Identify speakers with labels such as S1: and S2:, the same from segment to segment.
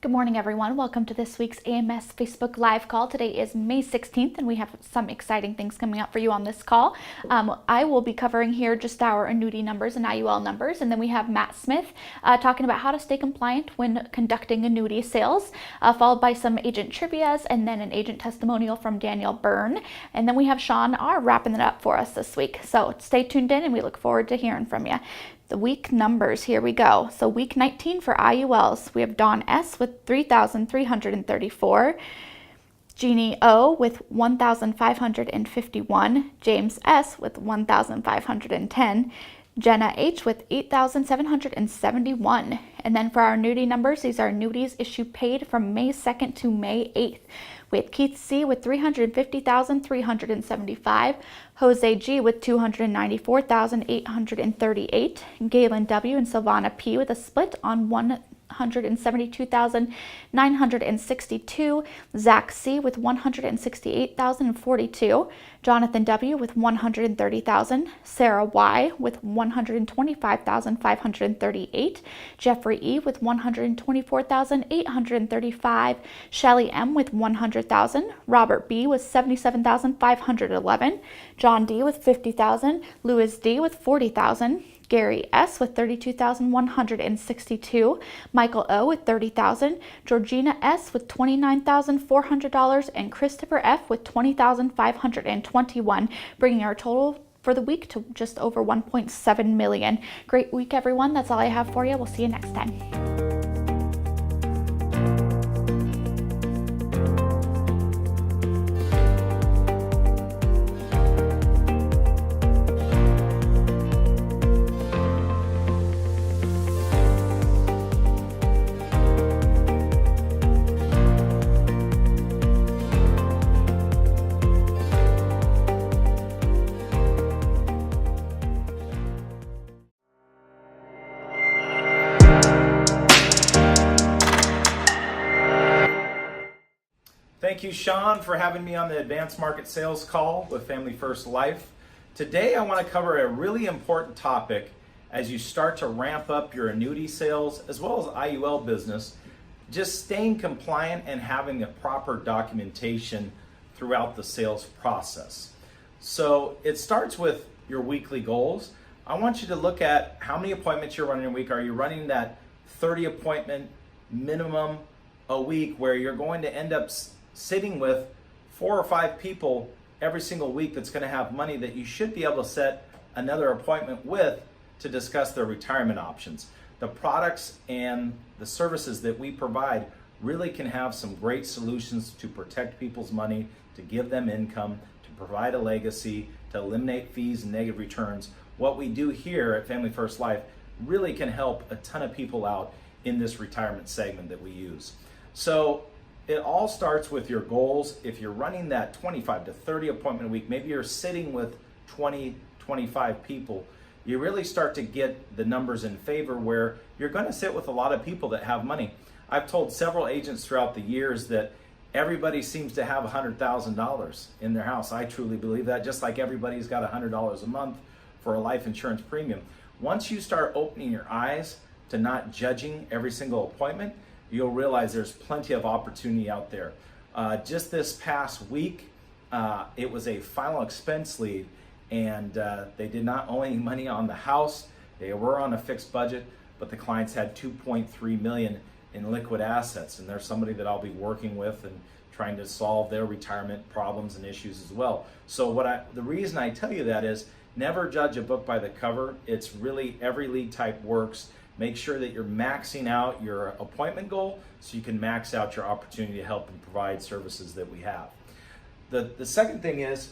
S1: Good morning, everyone. Welcome to this week's AMS Facebook Live call. Today is May 16th, and we have some exciting things coming up for you on this call. I will be covering here just our annuity numbers and IUL numbers, and then we have Matt Smith talking about how to stay compliant when conducting annuity sales, followed by some agent trivias, and then an agent testimonial from Daniel Byrne. And then we have Sean R. wrapping it up for us this week. So stay tuned in, and we look forward to hearing from you. The week numbers, here we go. So week 19 for IULs, we have Dawn S. with 3,334, Jeannie O. with 1,551, James S. with 1,510, Jenna H. with 8,771. And then for our annuity numbers, these are annuities issued paid from May 2nd to May 8th. We had Keith C. with 350,375, Jose G. with 294,838, Galen W. and Silvana P. with a split on 172,962, Zach C. with 168,042, Jonathan W. with 130,000, Sarah Y. with 125,538, Jeffrey E. with 124,835, Shelly M. with 100,000, Robert B. with 77,511, John D. with 50,000, Louis D. with 40,000, Gary S. with 32,162, Michael O. with 30,000, Georgina S. with $29,400, and Christopher F. with 20,521, bringing our total for the week to just over 1.7 million. Great week, everyone. That's all I have for you. We'll see you next time.
S2: Thank you, Sean, for having me on the Advanced Market Sales Call with Family First Life. Today, I want to cover a really important topic as you start to ramp up your annuity sales as well as IUL business, just staying compliant and having the proper documentation throughout the sales process. So it starts with your weekly goals. I want you to look at how many appointments you're running a week. Are you running that 30 appointment minimum a week where you're going to end up sitting with 4 or 5 people every single week that's going to have money that you should be able to set another appointment with to discuss their retirement options. The products and the services that we provide really can have some great solutions to protect people's money, to give them income, to provide a legacy, to eliminate fees and negative returns. What we do here at Family First Life really can help a ton of people out in this retirement segment that we use. So it all starts with your goals. If you're running that 25 to 30 appointment a week, maybe you're sitting with 20, 25 people, you really start to get the numbers in favor where you're going to sit with a lot of people that have money. I've told several agents throughout the years that everybody seems to have $100,000 in their house. I truly believe that, just like everybody's got $100 a month for a life insurance premium. Once you start opening your eyes to not judging every single appointment, you'll realize there's plenty of opportunity out there. Just this past week, it was a final expense lead, and they did not owe any money on the house. They were on a fixed budget, but the clients had $2.3 million in liquid assets, and there's somebody that I'll be working with and trying to solve their retirement problems and issues as well. So the reason I tell you that is never judge a book by the cover. It's really every lead type works. Make sure that you're maxing out your appointment goal so you can max out your opportunity to help and provide services that we have. The second thing is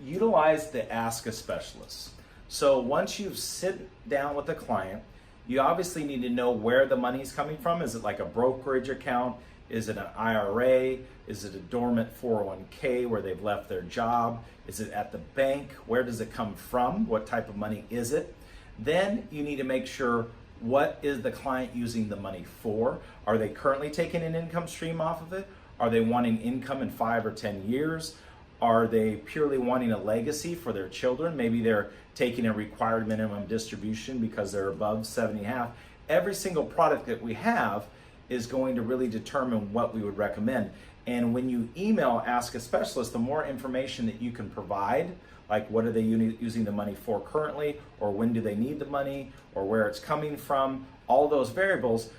S2: utilize the Ask a Specialist. So once you sit down with a client, you obviously need to know where the money's coming from. Is it like a brokerage account? Is it an IRA? Is it a dormant 401k where they've left their job? Is it at the bank? Where does it come from? What type of money is it? Then you need to make sure, what is the client using the money for? Are they currently taking an income stream off of it? Are they wanting income in 5 or 10 years? Are they purely wanting a legacy for their children? Maybe they're taking a required minimum distribution because they're above 70.5. Every single product that we have is going to really determine what we would recommend. And when you email Ask a Specialist, the more information that you can provide, like what are they using the money for currently, or when do they need the money, or where it's coming from, all those variables,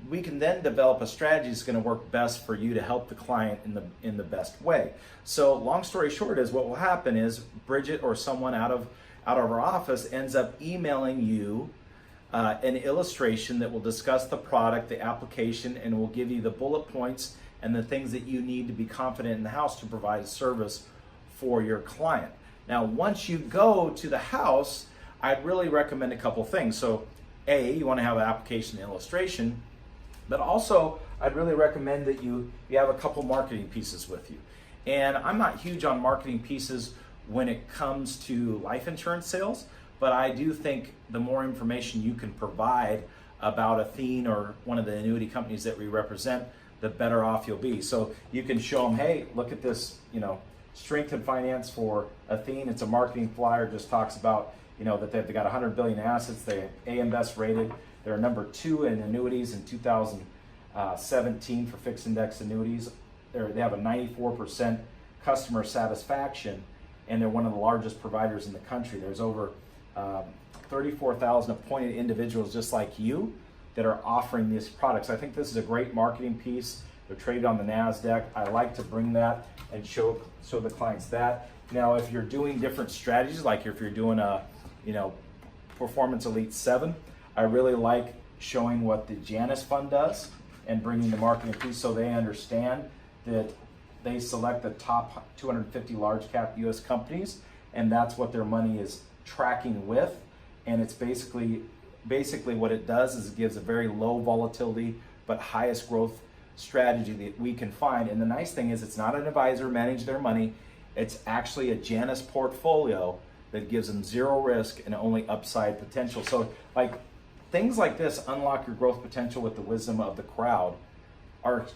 S2: we can then develop a strategy that's going to work best for you to help the client in the best way. So long story short is what will happen is Bridget or someone out of our office ends up emailing you an illustration that will discuss the product, the application, and will give you the bullet points and the things that you need to be confident in the house to provide a service for your client. Now, once you go to the house, I'd really recommend a couple things. So, A, you want to have an application and illustration, but also I'd really recommend that you have a couple marketing pieces with you. And I'm not huge on marketing pieces when it comes to life insurance sales, but I do think the more information you can provide about Athene or one of the annuity companies that we represent, the better off you'll be. So you can show them, hey, look at this, strength and finance for Athene. It's a marketing flyer, just talks about, that they've got 100 billion assets. They're AM Best rated. They're number 2 in annuities in 2017 for fixed index annuities. They have a 94% customer satisfaction, and they're one of the largest providers in the country. There's over 34,000 appointed individuals just like you that are offering these products. I think this is a great marketing piece. They're traded on the NASDAQ. I like to bring that and show the clients that. Now, if you're doing different strategies, like if you're doing a, Performance Elite 7, I really like showing what the Janus Fund does and bringing the marketing piece so they understand that they select the top 250 large cap US companies, and that's what their money is tracking with. And it's basically what it does is it gives a very low volatility but highest growth strategy that we can find. And the nice thing is it's not an advisor manage their money. It's actually a Janus portfolio that gives them zero risk and only upside potential. So like things like this unlock your growth potential with the wisdom of the crowd are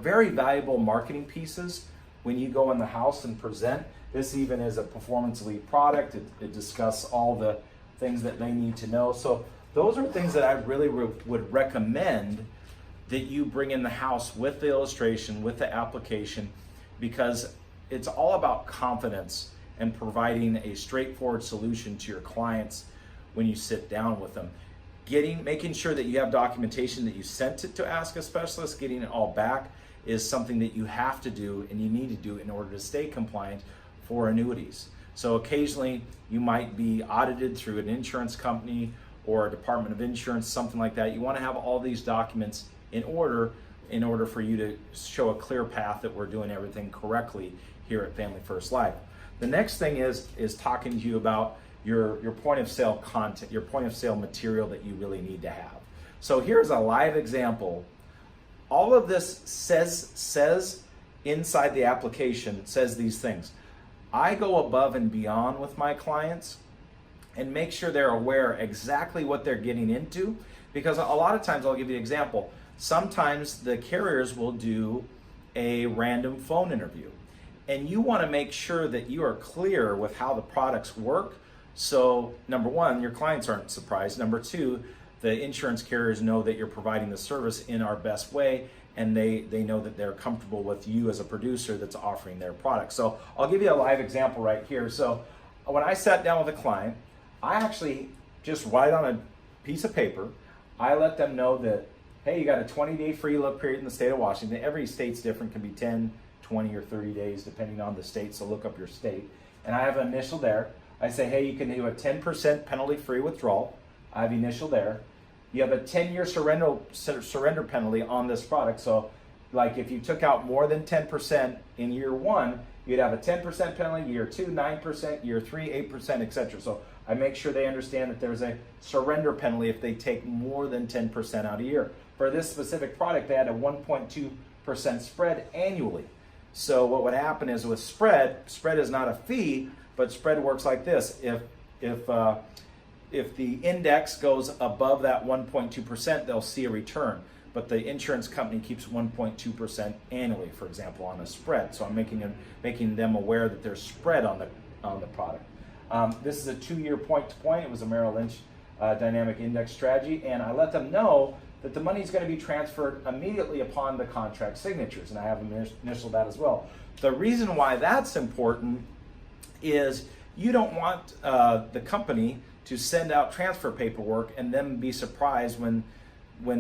S2: very valuable marketing pieces when you go in the house and present. This even is a Performance Elite product. It discusses all the things that they need to know. So those are things that I really would recommend that you bring in the house with the illustration, with the application, because it's all about confidence and providing a straightforward solution to your clients when you sit down with them. Making sure that you have documentation that you sent it to Ask a Specialist, getting it all back is something that you have to do and you need to do in order to stay compliant for annuities. So occasionally you might be audited through an insurance company or a Department of Insurance, something like that. You want to have all these documents in order for you to show a clear path that we're doing everything correctly here at Family First Life. The next thing is talking to you about your point of sale content, your point of sale material that you really need to have. So here's a live example. All of this says inside the application, says these things. I go above and beyond with my clients and make sure they're aware exactly what they're getting into, because a lot of times, I'll give you an example. Sometimes the carriers will do a random phone interview, and you want to make sure that you are clear with how the products work. So number one, your clients aren't surprised. Number two, the insurance carriers know that you're providing the service in our best way, and they know that they're comfortable with you as a producer that's offering their product. So I'll give you a live example right here. So when I sat down with a client, I actually just write on a piece of paper. I let them know that, hey, you got a 20-day free look period in the state of Washington. Every state's different, can be 10, 20, or 30 days depending on the state, so look up your state. And I have an initial there. I say, hey, you can do a 10% penalty-free withdrawal. I have initial there. You have a 10-year surrender penalty on this product. So like if you took out more than 10% in year one, you'd have a 10% penalty, year two, 9%, year three, 8%, etc. So I make sure they understand that there's a surrender penalty if they take more than 10% out a year. For this specific product, they had a 1.2% spread annually. So what would happen is with spread is not a fee, but spread works like this. If the index goes above that 1.2%, they'll see a return. But the insurance company keeps 1.2% annually, for example, on a spread. So I'm making them aware that there's spread on the product. This is a 2-year point-to-point. It was a Merrill Lynch dynamic index strategy, and I let them know that the money is going to be transferred immediately upon the contract signatures, and I have initialed that as well. The reason why that's important is you don't want the company to send out transfer paperwork and then be surprised when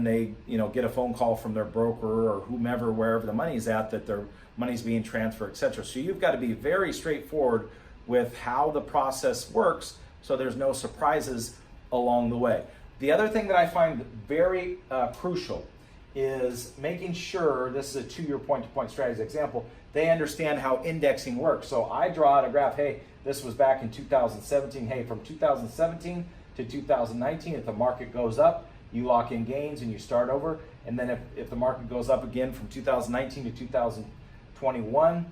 S2: they get a phone call from their broker or whomever, wherever the money's at, that their money's being transferred, etc. So you've got to be very straightforward with how the process works so there's no surprises along the way. The other thing that I find very crucial is making sure, this is a 2-year point-to-point strategy example, they understand how indexing works. So I draw out a graph, hey, this was back in 2017, hey, from 2017 to 2019, if the market goes up, you lock in gains and you start over. And then if the market goes up again from 2019 to 2021,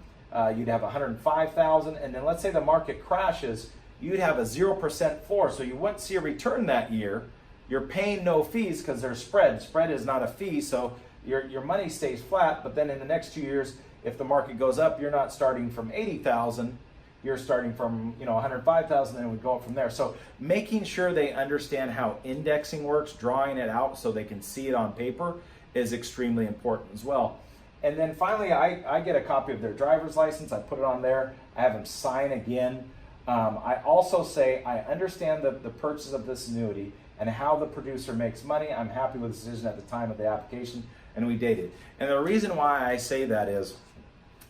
S2: you'd have 105,000. And then let's say the market crashes, you'd have a 0% floor. So you wouldn't see a return that year. You're paying no fees because there's spread. Spread is not a fee, so your money stays flat. But then in the next 2 years, if the market goes up, you're not starting from 80,000. You're starting from 105,000, and it would go up from there. So making sure they understand how indexing works, drawing it out so they can see it on paper, is extremely important as well. And then finally, I get a copy of their driver's license. I put it on there. I have them sign again. I also say I understand the purchase of this annuity and how the producer makes money. I'm happy with the decision at the time of the application, and we dated. And the reason why I say that is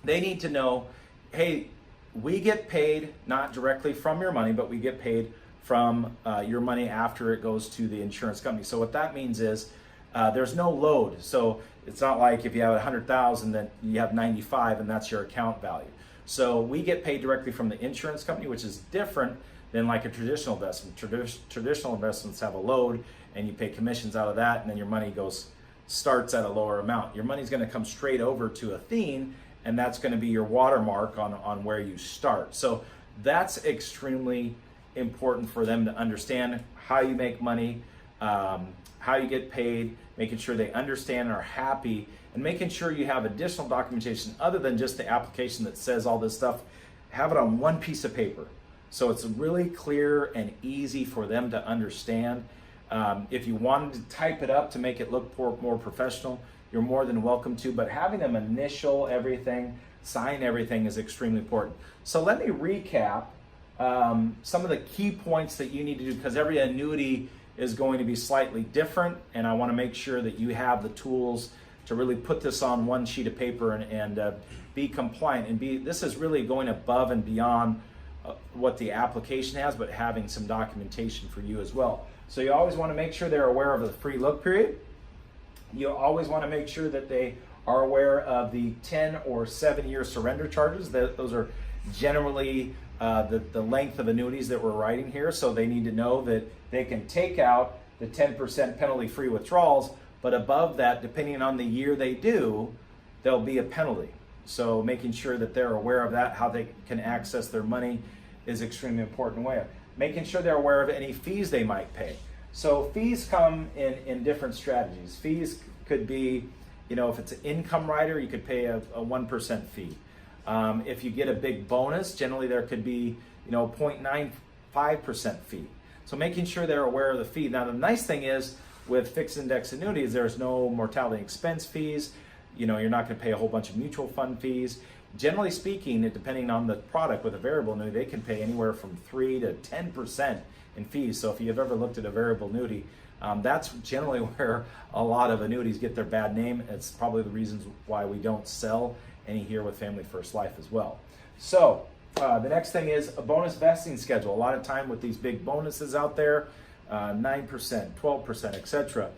S2: they need to know, hey, we get paid not directly from your money, but we get paid from your money after it goes to the insurance company. So what that means is there's no load. So it's not like if you have 100,000 that you have 95 and that's your account value. So we get paid directly from the insurance company, which is different than like a traditional investment. Traditional investments have a load and you pay commissions out of that, and then your money starts at a lower amount. Your money's going to come straight over to Athene, and that's going to be your watermark on where you start. So that's extremely important for them to understand how you make money, how you get paid, making sure they understand and are happy, and making sure you have additional documentation other than just the application that says all this stuff. Have it on one piece of paper, so it's really clear and easy for them to understand. If you wanted to type it up to make it look more professional, you're more than welcome to, but having them initial everything, sign everything is extremely important. So let me recap some of the key points that you need to do, because every annuity is going to be slightly different, and I want to make sure that you have the tools to really put this on one sheet of paper and be compliant. And this is really going above and beyond what the application has, but having some documentation for you as well. So you always want to make sure they're aware of the free look period. You always want to make sure that they are aware of the 10 or 7-year surrender charges. Those are generally the length of annuities that we're writing here. So they need to know that they can take out the 10% penalty-free withdrawals, but above that, depending on the year they do, there'll be a penalty. So making sure that they're aware of that, how they can access their money, is extremely important way. Making sure they're aware of any fees they might pay. So fees come in different strategies. Fees could be, if it's an income rider, you could pay a 1% fee. If you get a big bonus, generally there could be 0.95% fee. So making sure they're aware of the fee. Now the nice thing is with fixed index annuities, there's no mortality expense fees. You're not going to pay a whole bunch of mutual fund fees. Generally speaking, depending on the product, with a variable annuity, they can pay anywhere from 3 to 10% in fees. So if you've ever looked at a variable annuity, that's generally where a lot of annuities get their bad name. It's probably the reasons why we don't sell any here with Family First Life as well. So the next thing is a bonus vesting schedule. A lot of time with these big bonuses out there, 9%, 12%, etc.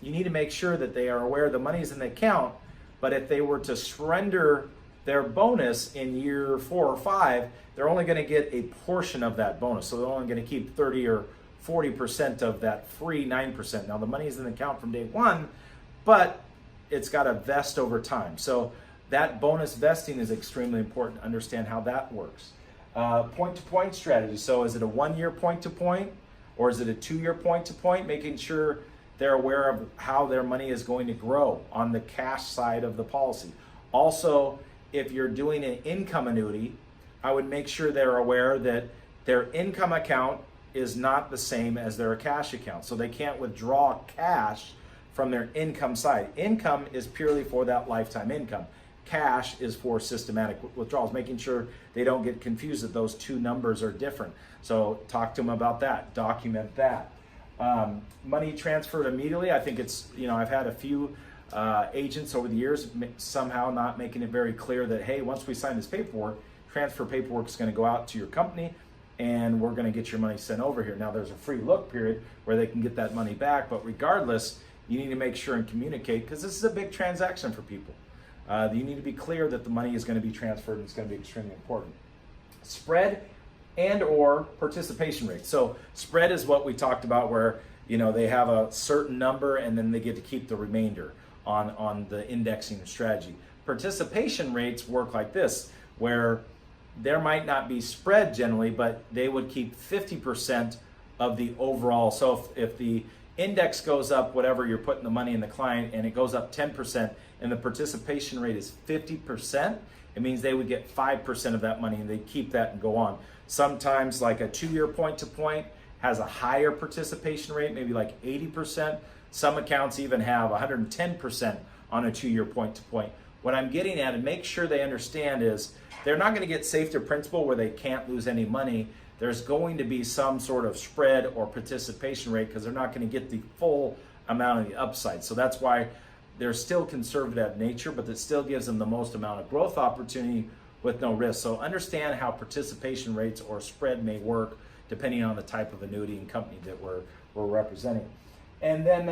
S2: You need to make sure that they are aware the money is in the account, but if they were to surrender their bonus in year 4 or 5, they're only going to get a portion of that bonus. So they're only going to keep 30 or 40% of that free 9%. Now the money is in the account from day one, but it's got to vest over time. So that bonus vesting is extremely important to understand how that works. Point-to-point strategy. So is it a 1-year point-to-point, or is it a 2-year point-to-point? Making sure they're aware of how their money is going to grow on the cash side of the policy. Also, if you're doing an income annuity, I would make sure they're aware that their income account is not the same as their cash account. So they can't withdraw cash from their income side. Income is purely for that lifetime income. Cash is for systematic withdrawals, making sure they don't get confused that those two numbers are different. So talk to them about that, document that. Money transferred immediately. I think it's, I've had a few agents over the years somehow not making it very clear that, hey, once we sign this paperwork, transfer paperwork is going to go out to your company and we're going to get your money sent over here. Now there's a free look period where they can get that money back, but regardless, you need to make sure and communicate, because this is a big transaction for people. You need to be clear that the money is going to be transferred, and it's going to be extremely important. Spread and or participation rate. So spread is what we talked about, where they have a certain number and then they get to keep the remainder on the indexing strategy. Participation rates work like this, where there might not be spread generally, but they would keep 50% of the overall. So if the index goes up, whatever you're putting the money in the client, and it goes up 10%, and the participation rate is 50%, it means they would get 5% of that money and they keep that and go on. Sometimes like a 2-year point to point has a higher participation rate, maybe like 80%. Some accounts even have 110% on a 2-year point to point. What I'm getting at, and make sure they understand, is they're not going to get safe to principal where they can't lose any money. There's going to be some sort of spread or participation rate, because they're not going to get the full amount of the upside. So that's why they're still conservative in nature, but that still gives them the most amount of growth opportunity with no risk. So understand how participation rates or spread may work depending on the type of annuity and company that we're representing. And then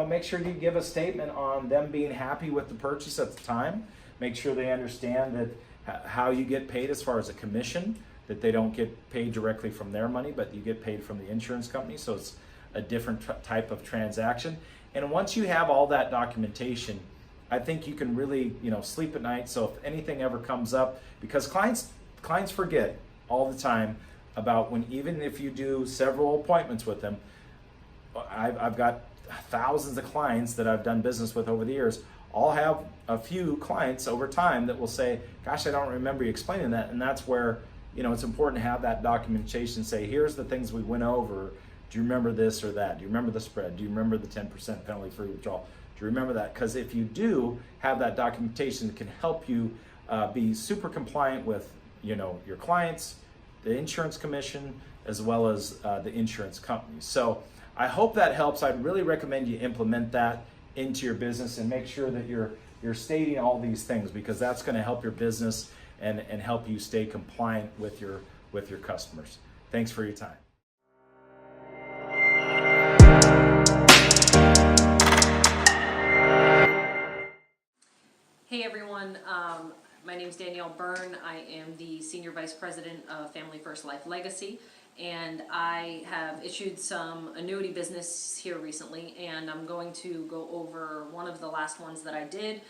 S2: make sure you give a statement on them being happy with the purchase at the time. Make sure they understand that how you get paid as far as a commission, that they don't get paid directly from their money, but you get paid from the insurance company. So it's a different type of transaction. And once you have all that documentation, I think you can really, sleep at night. So if anything ever comes up, because clients forget all the time about even if you do several appointments with them. I've got thousands of clients that I've done business with over the years. I'll have a few clients over time that will say, gosh, I don't remember you explaining that. And that's where, it's important to have that documentation, say, here's the things we went over. Do you remember this or that? Do you remember the spread? Do you remember the 10% penalty free withdrawal? Do you remember that? Because if you do have that documentation, it can help you be super compliant with, your clients, the insurance commission, as well as the insurance companies. So I hope that helps. I'd really recommend you implement that into your business and make sure that you're stating all these things, because that's going to help your business and help you stay compliant with your customers. Thanks for your time.
S3: Hey everyone, my name is Danielle Byrne. I am the Senior Vice President of Family First Life Legacy, and I have issued some annuity business here recently, and I'm going to go over one of the last ones that I did,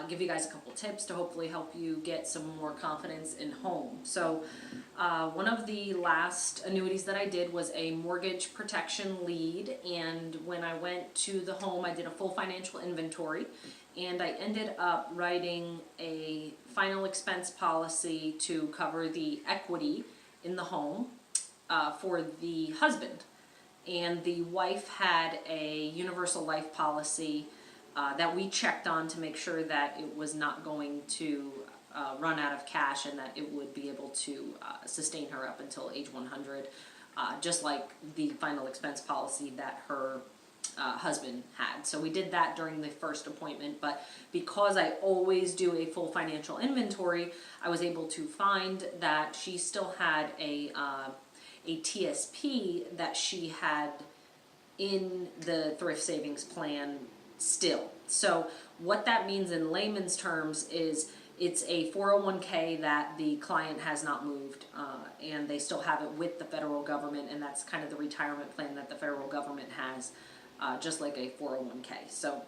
S3: give you guys a couple tips to hopefully help you get some more confidence in home. So one of the last annuities that I did was a mortgage protection lead, and when I went to the home, I did a full financial inventory, and I ended up writing a final expense policy to cover the equity in the home for the husband. And the wife had a universal life policy that we checked on to make sure that it was not going to run out of cash, and that it would be able to sustain her up until age 100, just like the final expense policy that her husband had. So we did that during the first appointment, but because I always do a full financial inventory, I was able to find that she still had a TSP that she had in the thrift savings plan still. So what that means in layman's terms is it's a 401k that the client has not moved, and they still have it with the federal government, and that's kind of the retirement plan that the federal government has, just like a 401k. So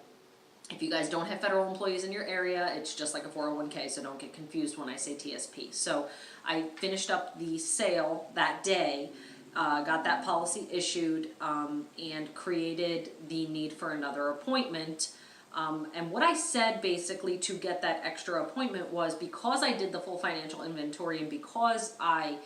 S3: if you guys don't have federal employees in your area, it's just like a 401k, so don't get confused when I say TSP. So I finished up the sale that day, got that policy issued, and created the need for another appointment. And what I said basically to get that extra appointment was, because I did the full financial inventory and because I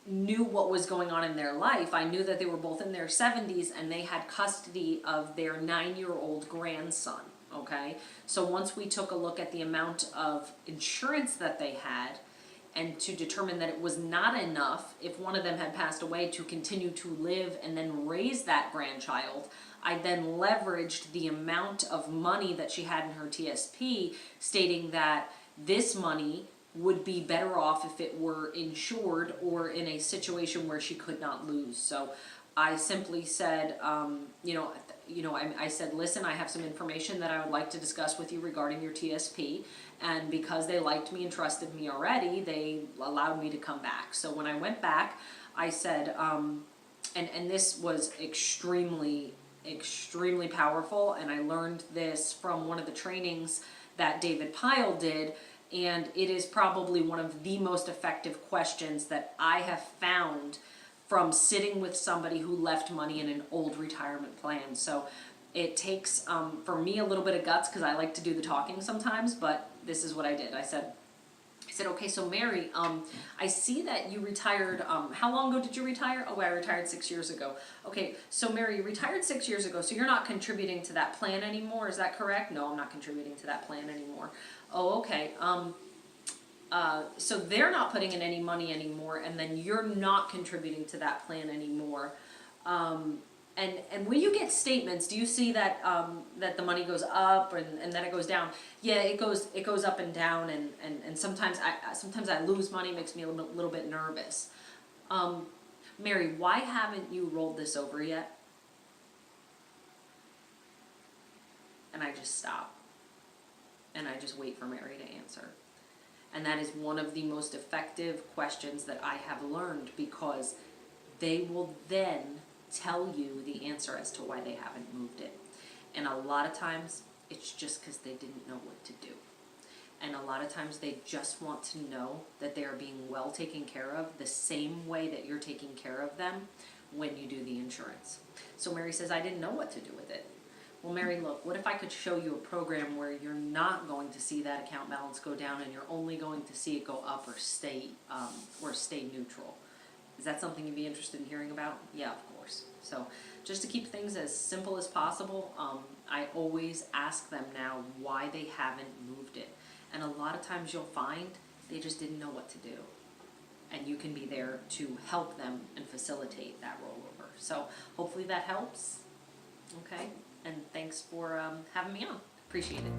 S3: knew what was going on in their life. I knew that they were both in their 70s and they had custody of their 9-year-old grandson, okay? So once we took a look at the amount of insurance that they had, and to determine that it was not enough if one of them had passed away to continue to live and then raise that grandchild, I then leveraged the amount of money that she had in her TSP, stating that this money would be better off if it were insured or in a situation where she could not lose. So I simply said, I said, listen, I have some information that I would like to discuss with you regarding your TSP. And because they liked me and trusted me already, they allowed me to come back. So when I went back, I said, and this was extremely powerful. And I learned this from one of the trainings that David Pyle did. And it is probably one of the most effective questions that I have found from sitting with somebody who left money in an old retirement plan. So it takes, for me, a little bit of guts because I like to do the talking sometimes, but this is what I did. I said, okay, so Mary, I see that you retired, how long ago did you retire? Oh, I retired 6 years ago. Okay, so Mary, you retired 6 years ago, so you're not contributing to that plan anymore, is that correct? No, I'm not contributing to that plan anymore. Oh, okay. So they're not putting in any money anymore, and then you're not contributing to that plan anymore. And when you get statements, do you see that that the money goes up and then it goes down? Yeah, it goes up and down, and sometimes I lose money, makes me a little bit nervous. Mary, why haven't you rolled this over yet? And I just stop. And I just wait for Mary to answer. And that is one of the most effective questions that I have learned, because they will then tell you the answer as to why they haven't moved it. And a lot of times it's just because they didn't know what to do. And a lot of times they just want to know that they are being well taken care of the same way that you're taking care of them when you do the insurance. So Mary says, I didn't know what to do with it. Well, Mary, look, what if I could show you a program where you're not going to see that account balance go down and you're only going to see it go up or stay neutral? Is that something you'd be interested in hearing about? Yeah, of course. So just to keep things as simple as possible, I always ask them now why they haven't moved it. And a lot of times you'll find they just didn't know what to do. And you can be there to help them and facilitate that rollover. So hopefully that helps. Okay. And thanks for having me on. Appreciate it.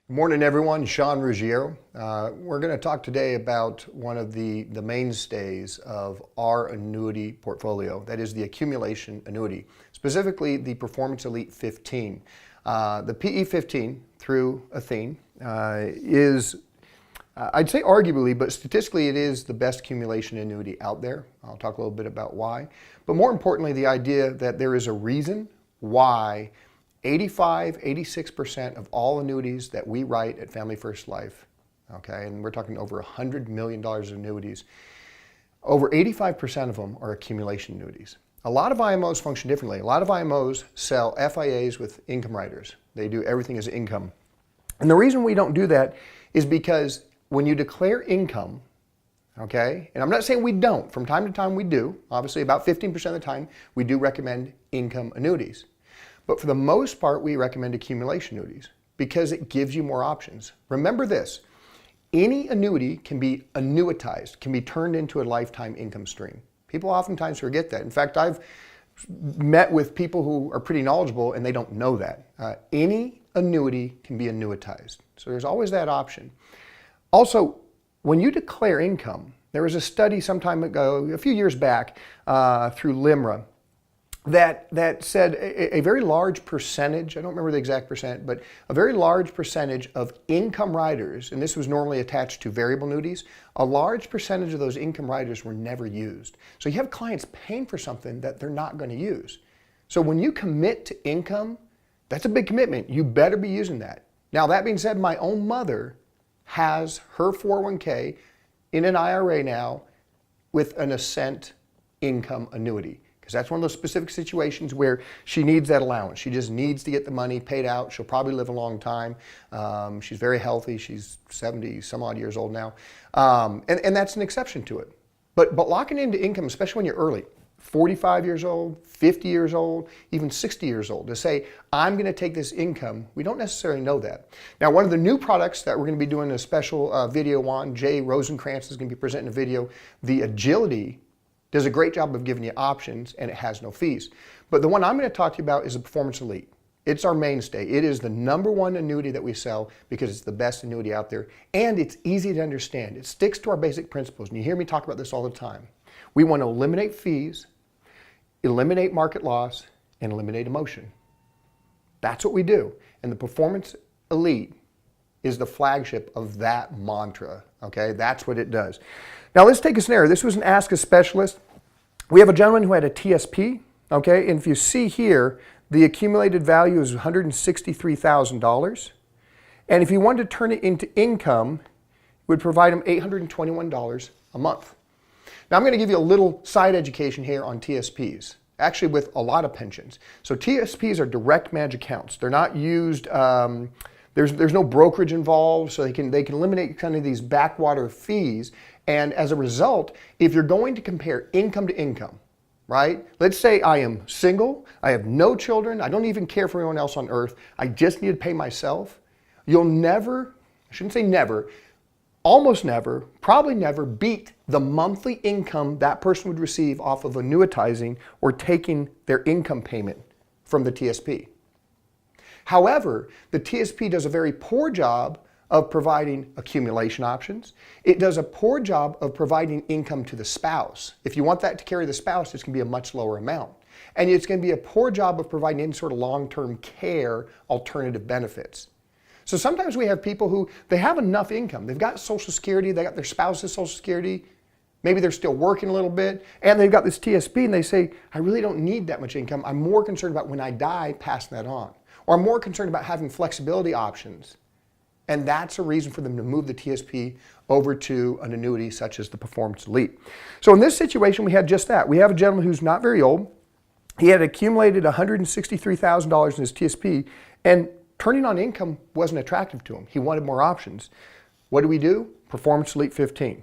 S4: Good morning, everyone. Sean Ruggiero. We're going to talk today about one of the mainstays of our annuity portfolio. That is the accumulation annuity, specifically the Performance Elite 15. The PE 15 through Athene is, I'd say arguably, but statistically it is the best accumulation annuity out there. I'll talk a little bit about why. But more importantly, the idea that there is a reason why 86% of all annuities that we write at Family First Life, okay, and we're talking over $100 million of annuities, over 85% of them are accumulation annuities. A lot of IMOs function differently. A lot of IMOs sell FIAs with income riders. They do everything as income. And the reason we don't do that is because when you declare income, okay, and I'm not saying we don't, from time to time we do, obviously about 15% of the time we do recommend income annuities. But for the most part, we recommend accumulation annuities because it gives you more options. Remember this, any annuity can be annuitized, can be turned into a lifetime income stream. People oftentimes forget that. In fact, I've met with people who are pretty knowledgeable and they don't know that. Any annuity can be annuitized. So there's always that option. Also, when you declare income, there was a study some time ago, a few years back, through LIMRA, that said a very large percentage, I don't remember the exact percent, but a very large percentage of income riders, and this was normally attached to variable annuities, a large percentage of those income riders were never used. So you have clients paying for something that they're not going to use. So when you commit to income, that's a big commitment. You better be using that. Now, that being said, my own mother has her 401k in an IRA now with an Ascent income annuity. Because that's one of those specific situations where she needs that allowance. She just needs to get the money paid out. She'll probably live a long time. She's very healthy. She's 70 some odd years old now. And that's an exception to it. But locking into income, especially when you're early, 45 years old, 50 years old, even 60 years old, to say, I'm going to take this income, we don't necessarily know that. Now, one of the new products that we're going to be doing a special video on, Jay Rosenkrantz is going to be presenting a video, the Agility does a great job of giving you options, and it has no fees. But the one I'm going to talk to you about is the Performance Elite. It's our mainstay. It is the #1 annuity that we sell because it's the best annuity out there, and it's easy to understand. It sticks to our basic principles, and you hear me talk about this all the time. We want to eliminate fees, eliminate market loss, and eliminate emotion. That's what we do. And the Performance Elite is the flagship of that mantra, okay? That's what it does. Now let's take a scenario. This was an Ask a Specialist. We have a gentleman who had a TSP, okay? And if you see here, the accumulated value is $163,000. And if he wanted to turn it into income, it would provide him $821 a month. Now I'm going to give you a little side education here on TSPs, actually with a lot of pensions. So TSPs are direct managed accounts. They're not used, there's no brokerage involved, so they can eliminate kind of these backwater fees. And as a result, if you're going to compare income to income, right? Let's say I am single, I have no children, I don't even care for anyone else on earth, I just need to pay myself. You'll never, I shouldn't say never, almost never, probably never beat the monthly income that person would receive off of annuitizing or taking their income payment from the TSP. However, the TSP does a very poor job of providing accumulation options. It does a poor job of providing income to the spouse. If you want that to carry the spouse, it's going to be a much lower amount. And it's going to be a poor job of providing any sort of long-term care alternative benefits. So sometimes we have people who, they have enough income. They've got Social Security, they got their spouse's Social Security, maybe they're still working a little bit, and they've got this TSP and they say, I really don't need that much income. I'm more concerned about when I die, passing that on. Or I'm more concerned about having flexibility options. And that's a reason for them to move the TSP over to an annuity such as the Performance Elite. So in this situation, we had just that. We have a gentleman who's not very old. He had accumulated $163,000 in his TSP, and turning on income wasn't attractive to him. He wanted more options. What do? Performance Elite 15.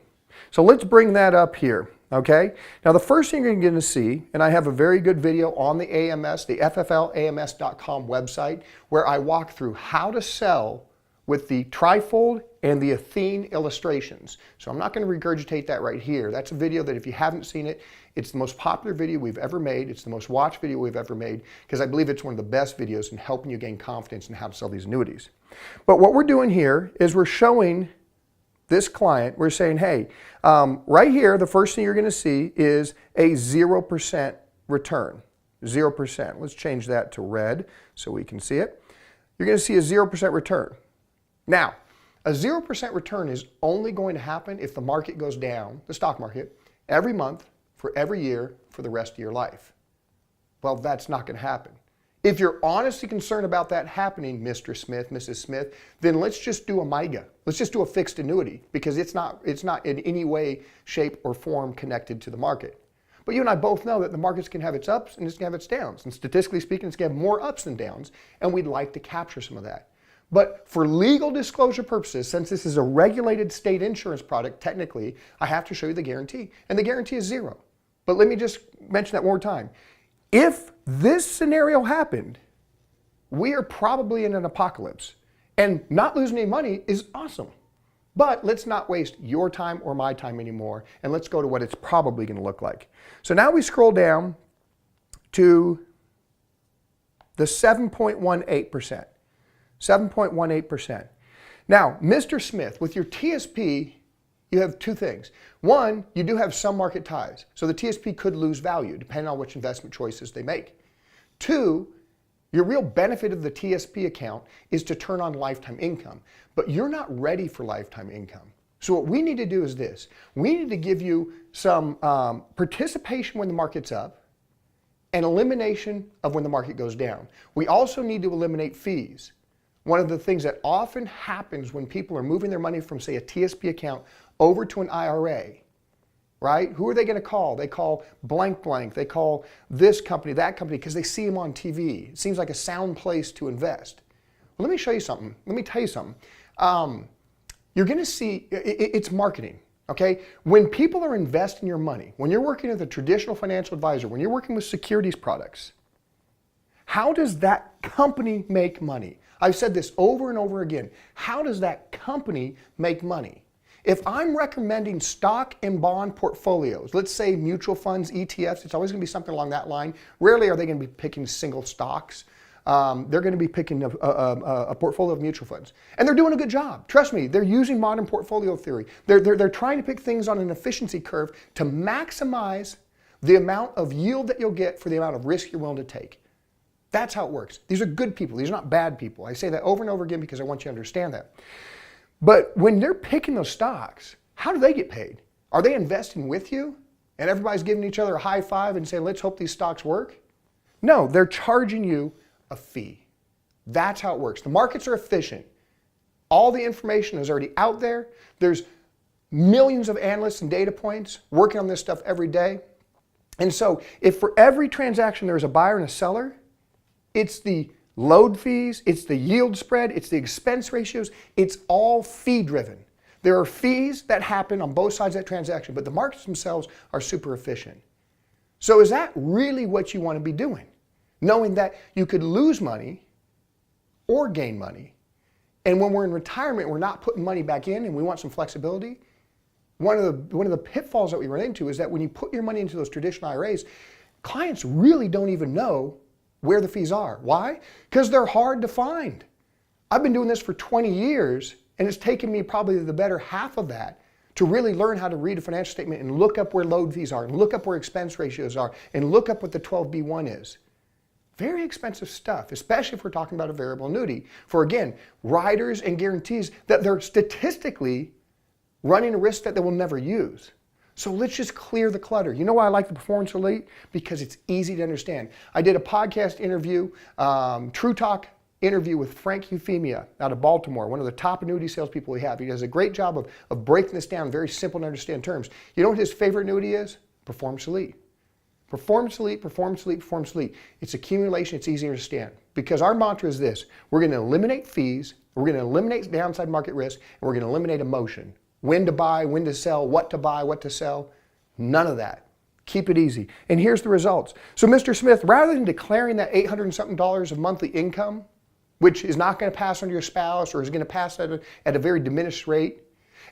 S4: So let's bring that up here, okay? Now the first thing you're going to see, and I have a very good video on the AMS, the FFLAMS.com website, where I walk through how to sell with the trifold and the Athene illustrations. So I'm not going to regurgitate that right here. That's a video that if you haven't seen it, it's the most popular video we've ever made. It's the most watched video we've ever made because I believe it's one of the best videos in helping you gain confidence in how to sell these annuities. But what we're doing here is we're showing this client, we're saying, hey, right here, the first thing you're going to see is a 0% return. 0%. Let's change that to red so we can see it. You're going to see a 0% return. Now, a 0% return is only going to happen if the market goes down, the stock market, every month for every year for the rest of your life. Well, that's not going to happen. If you're honestly concerned about that happening, Mr. Smith, Mrs. Smith, then let's just do a MIGA. Let's just do a fixed annuity because it's not in any way, shape, or form connected to the market. But you and I both know that the markets can have its ups and it's going to have its downs. And statistically speaking, it's going to have more ups than downs, and we'd like to capture some of that. But for legal disclosure purposes, since this is a regulated state insurance product, technically, I have to show you the guarantee. And the guarantee is 0. But let me just mention that one more time. If this scenario happened, we are probably in an apocalypse. And not losing any money is awesome. But let's not waste your time or my time anymore. And let's go to what it's probably going to look like. So now we scroll down to the 7.18%. 7.18%. Now, Mr. Smith, with your TSP, you have two things. One, you do have some market ties. So the TSP could lose value depending on which investment choices they make. Two, your real benefit of the TSP account is to turn on lifetime income, but you're not ready for lifetime income. So what we need to do is this. We need to give you some participation when the market's up and elimination of when the market goes down. We also need to eliminate fees. One of the things that often happens when people are moving their money from, say, a TSP account over to an IRA, right? Who are they going to call? They call blank blank. They call this company, that company, because they see them on TV. It seems like a sound place to invest. Well, let me show you something. Let me tell you something. You're going to see, it's marketing, okay? When people are investing your money, when you're working with a traditional financial advisor, when you're working with securities products, how does that company make money? I've said this over and over again. How does that company make money? If I'm recommending stock and bond portfolios, let's say mutual funds, ETFs, it's always going to be something along that line. Rarely are they going to be picking single stocks. They're going to be picking a portfolio of mutual funds. And they're doing a good job. Trust me, they're using modern portfolio theory. They're trying to pick things on an efficiency curve to maximize the amount of yield that you'll get for the amount of risk you're willing to take. That's how it works. These are good people. These are not bad people. I say that over and over again because I want you to understand that. But when they're picking those stocks, how do they get paid? Are they investing with you? And everybody's giving each other a high five and saying, let's hope these stocks work? No, they're charging you a fee. That's how it works. The markets are efficient. All the information is already out there. There's millions of analysts and data points working on this stuff every day. And so if for every transaction there's a buyer and a seller, it's the load fees, it's the yield spread, it's the expense ratios, it's all fee driven. There are fees that happen on both sides of that transaction, but the markets themselves are super efficient. So is that really what you want to be doing? Knowing that you could lose money or gain money. And when we're in retirement, we're not putting money back in and we want some flexibility. One of the pitfalls that we run into is that when you put your money into those traditional IRAs, clients really don't even know where the fees are. Why? Because they're hard to find. I've been doing this for 20 years and it's taken me probably the better half of that to really learn how to read a financial statement and look up where load fees are and look up where expense ratios are and look up what the 12B1 is. Very expensive stuff, especially if we're talking about a variable annuity for, again, riders and guarantees that they're statistically running a risk that they will never use. So let's just clear the clutter. You know why I like the Performance Elite? Because it's easy to understand. I did a podcast interview, True Talk interview with Frank Euphemia out of Baltimore, one of the top annuity salespeople we have. He does a great job of breaking this down in very simple to understand terms. You know what his favorite annuity is? Performance Elite. Performance Elite, Performance Elite, Performance Elite. It's accumulation, it's easy to understand. Because our mantra is this: we're going to eliminate fees, we're going to eliminate downside market risk, and we're going to eliminate emotion. When to buy, when to sell, what to buy, what to sell. None of that. Keep it easy. And here's the results. So Mr. Smith, rather than declaring that $800 and something of monthly income, which is not going to pass on to your spouse or is going to pass at a very diminished rate,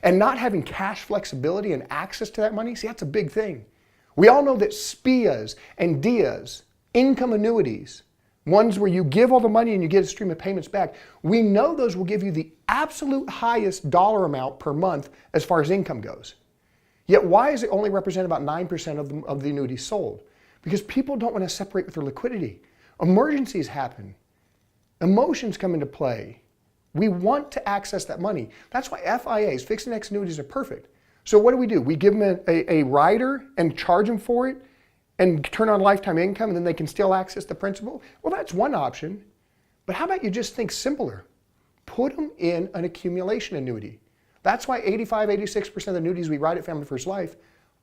S4: and not having cash flexibility and access to that money, see, that's a big thing. We all know that SPIAs and DIAs, income annuities, ones where you give all the money and you get a stream of payments back, we know those will give you the absolute highest dollar amount per month as far as income goes. Yet why does it only represent about 9% of the annuities sold? Because people don't want to separate with their liquidity. Emergencies happen. Emotions come into play. We want to access that money. That's why FIAs, fixed index annuities, are perfect. So what do? We give them a rider and charge them for it and turn on lifetime income and then they can still access the principal? Well, that's one option. But how about you just think simpler? Put them in an accumulation annuity. That's why 85, 86% of the annuities we write at Family First Life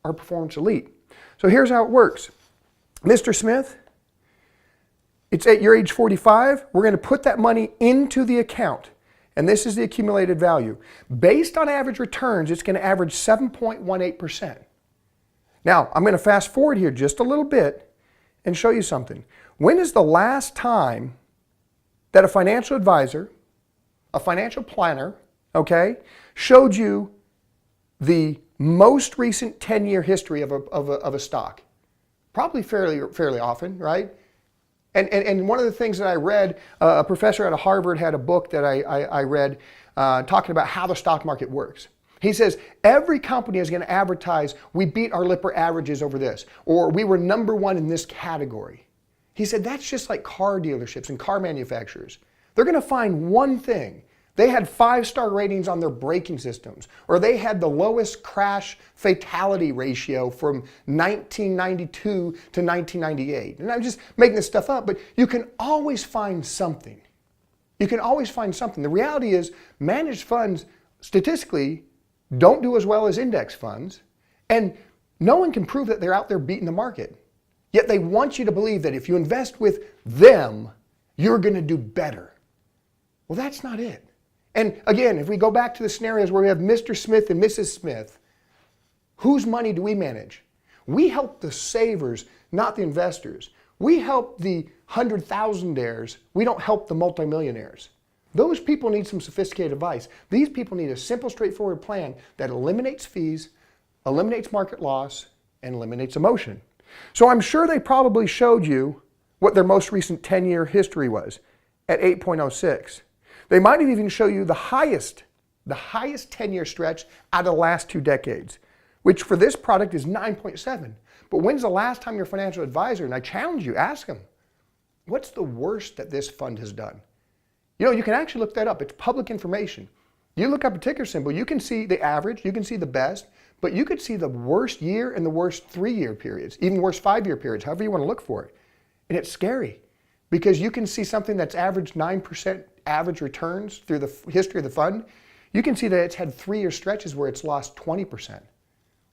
S4: are Performance Elite. So here's how it works. Mr. Smith, it's at your age 45. We're going to put that money into the account. And this is the accumulated value. Based on average returns, it's going to average 7.18%. Now, I'm going to fast forward here just a little bit and show you something. When is the last time that a financial advisor, a financial planner, okay, showed you the most recent 10-year history of a stock? Probably fairly often, right? And one of the things that I read, a professor out of Harvard had a book that I read talking about how the stock market works. He says every company is going to advertise, we beat our Lipper averages over this, or we were #1 in this category. He said that's just like car dealerships and car manufacturers. They're going to find one thing. They had 5-star ratings on their braking systems, or they had the lowest crash fatality ratio from 1992 to 1998. And I'm just making this stuff up, but you can always find something. You can always find something. The reality is managed funds statistically don't do as well as index funds, and no one can prove that they're out there beating the market. Yet they want you to believe that if you invest with them, you're going to do better. Well, that's not it. And again, if we go back to the scenarios where we have Mr. Smith and Mrs. Smith, whose money do we manage? We help the savers, not the investors. We help the 100,000-aires. We don't help the multimillionaires. Those people need some sophisticated advice. These people need a simple, straightforward plan that eliminates fees, eliminates market loss, and eliminates emotion. So I'm sure they probably showed you what their most recent 10-year history was at 8.06. They might have even shown you the highest 10-year stretch out of the last 2 decades, which for this product is 9.7. But when's the last time your financial advisor, and I challenge you, ask them, what's the worst that this fund has done? You know, you can actually look that up. It's public information. You look up a ticker symbol, you can see the average, you can see the best, but you could see the worst year and the worst 3-year periods, even worst 5-year periods, however you want to look for it. And it's scary because you can see something that's averaged 9% average returns through the history of the fund. You can see that it's had 3-year stretches where it's lost 20%,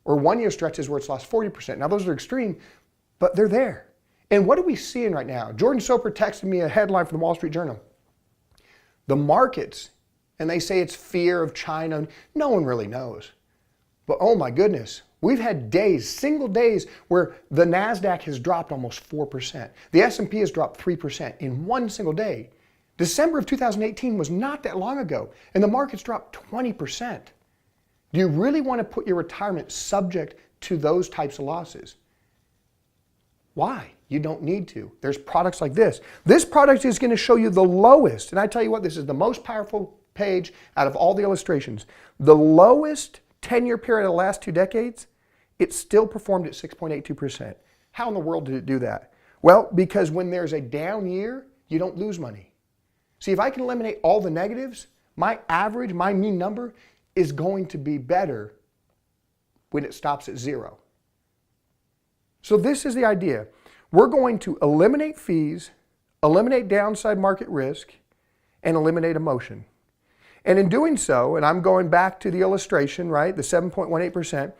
S4: or 1-year stretches where it's lost 40%. Now those are extreme, but they're there. And what are we seeing right now? Jordan Soper texted me a headline from the Wall Street Journal. The markets, and they say it's fear of China. No one really knows. But oh my goodness, we've had days, single days, where the NASDAQ has dropped almost 4%. The S&P has dropped 3% in one single day. December of 2018 was not that long ago, and the markets dropped 20%. Do you really want to put your retirement subject to those types of losses? Why? You don't need to. There's products like this. This product is going to show you the lowest, and I tell you what, this is the most powerful page out of all the illustrations. The lowest 10-year period of the last 2 decades, it still performed at 6.82%. How in the world did it do that? Well, because when there's a down year, you don't lose money. See, if I can eliminate all the negatives, my average, my mean number, is going to be better when it stops at 0. So this is the idea. We're going to eliminate fees, eliminate downside market risk, and eliminate emotion. And in doing so, and I'm going back to the illustration, right, the 7.18%,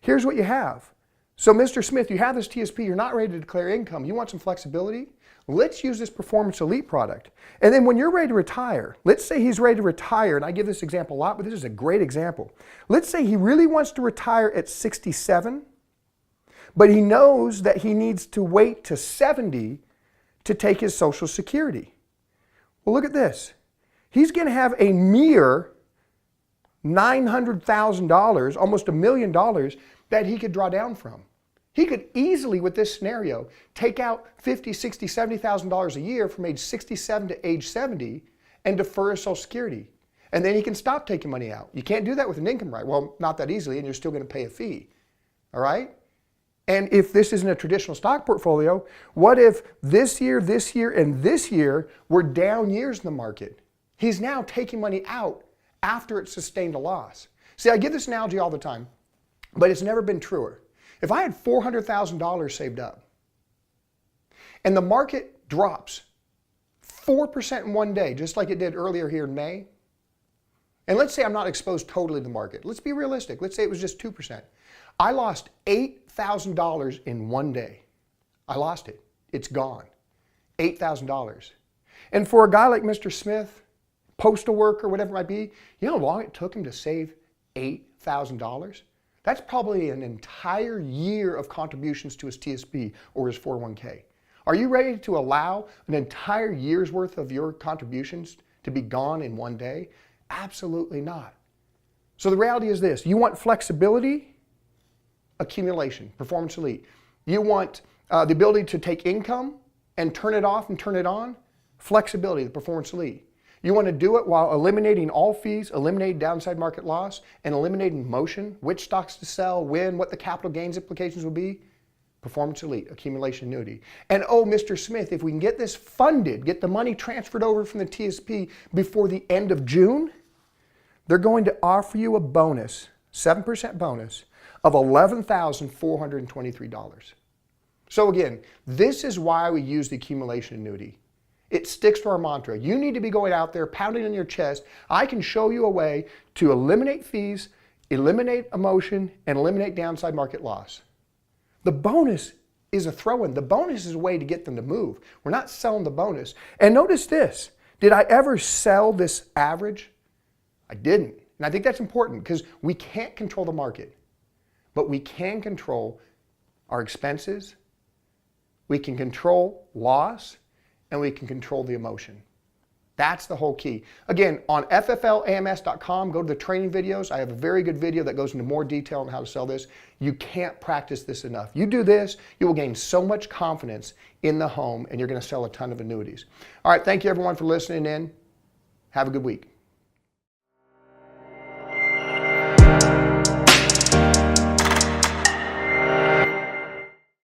S4: here's what you have. So Mr. Smith, you have this TSP, you're not ready to declare income, you want some flexibility? Let's use this Performance Elite product. And then when you're ready to retire, let's say he's ready to retire, and I give this example a lot, but this is a great example. Let's say he really wants to retire at 67, but he knows that he needs to wait to 70 to take his Social Security. Well, look at this. He's going to have a mere $900,000, almost $1 million, that he could draw down from. He could easily, with this scenario, take out $50,000, $60,000, $70,000 a year from age 67 to age 70 and defer his Social Security. And then he can stop taking money out. You can't do that with an income right. Well, not that easily, and you're still going to pay a fee. All right? And if this isn't a traditional stock portfolio, what if this year, and this year were down years in the market? He's now taking money out after it's sustained a loss. See, I give this analogy all the time, but it's never been truer. If I had $400,000 saved up and the market drops 4% in one day, just like it did earlier here in May, and let's say I'm not exposed totally to the market. Let's be realistic. Let's say it was just 2%. I lost $8,000 in one day. I lost it. It's gone. $8,000. And for a guy like Mr. Smith, postal worker, whatever it might be, you know how long it took him to save $8,000? That's probably an entire year of contributions to his TSP or his 401k. Are you ready to allow an entire year's worth of your contributions to be gone in one day? Absolutely not. So the reality is this. You want flexibility? Accumulation, Performance Elite. You want the ability to take income and turn it off and turn it on? Flexibility, the Performance Elite. You want to do it while eliminating all fees, eliminating downside market loss, and eliminating motion, which stocks to sell, when, what the capital gains implications will be. Performance Elite, accumulation annuity. And oh, Mr. Smith, if we can get this funded, get the money transferred over from the TSP before the end of June, they're going to offer you a bonus, 7% bonus, of $11,423. So again, this is why we use the accumulation annuity. It sticks to our mantra. You need to be going out there, pounding on your chest. I can show you a way to eliminate fees, eliminate emotion, and eliminate downside market loss. The bonus is a throw-in. The bonus is a way to get them to move. We're not selling the bonus. And notice this. Did I ever sell this average? I didn't. And I think that's important because we can't control the market, but we can control our expenses, we can control loss, and we can control the emotion. That's the whole key. Again, on fflams.com, go to the training videos. I have a very good video that goes into more detail on how to sell this. You can't practice this enough. You do this, you will gain so much confidence in the home, and you're going to sell a ton of annuities. All right, thank you everyone for listening in. Have a good week.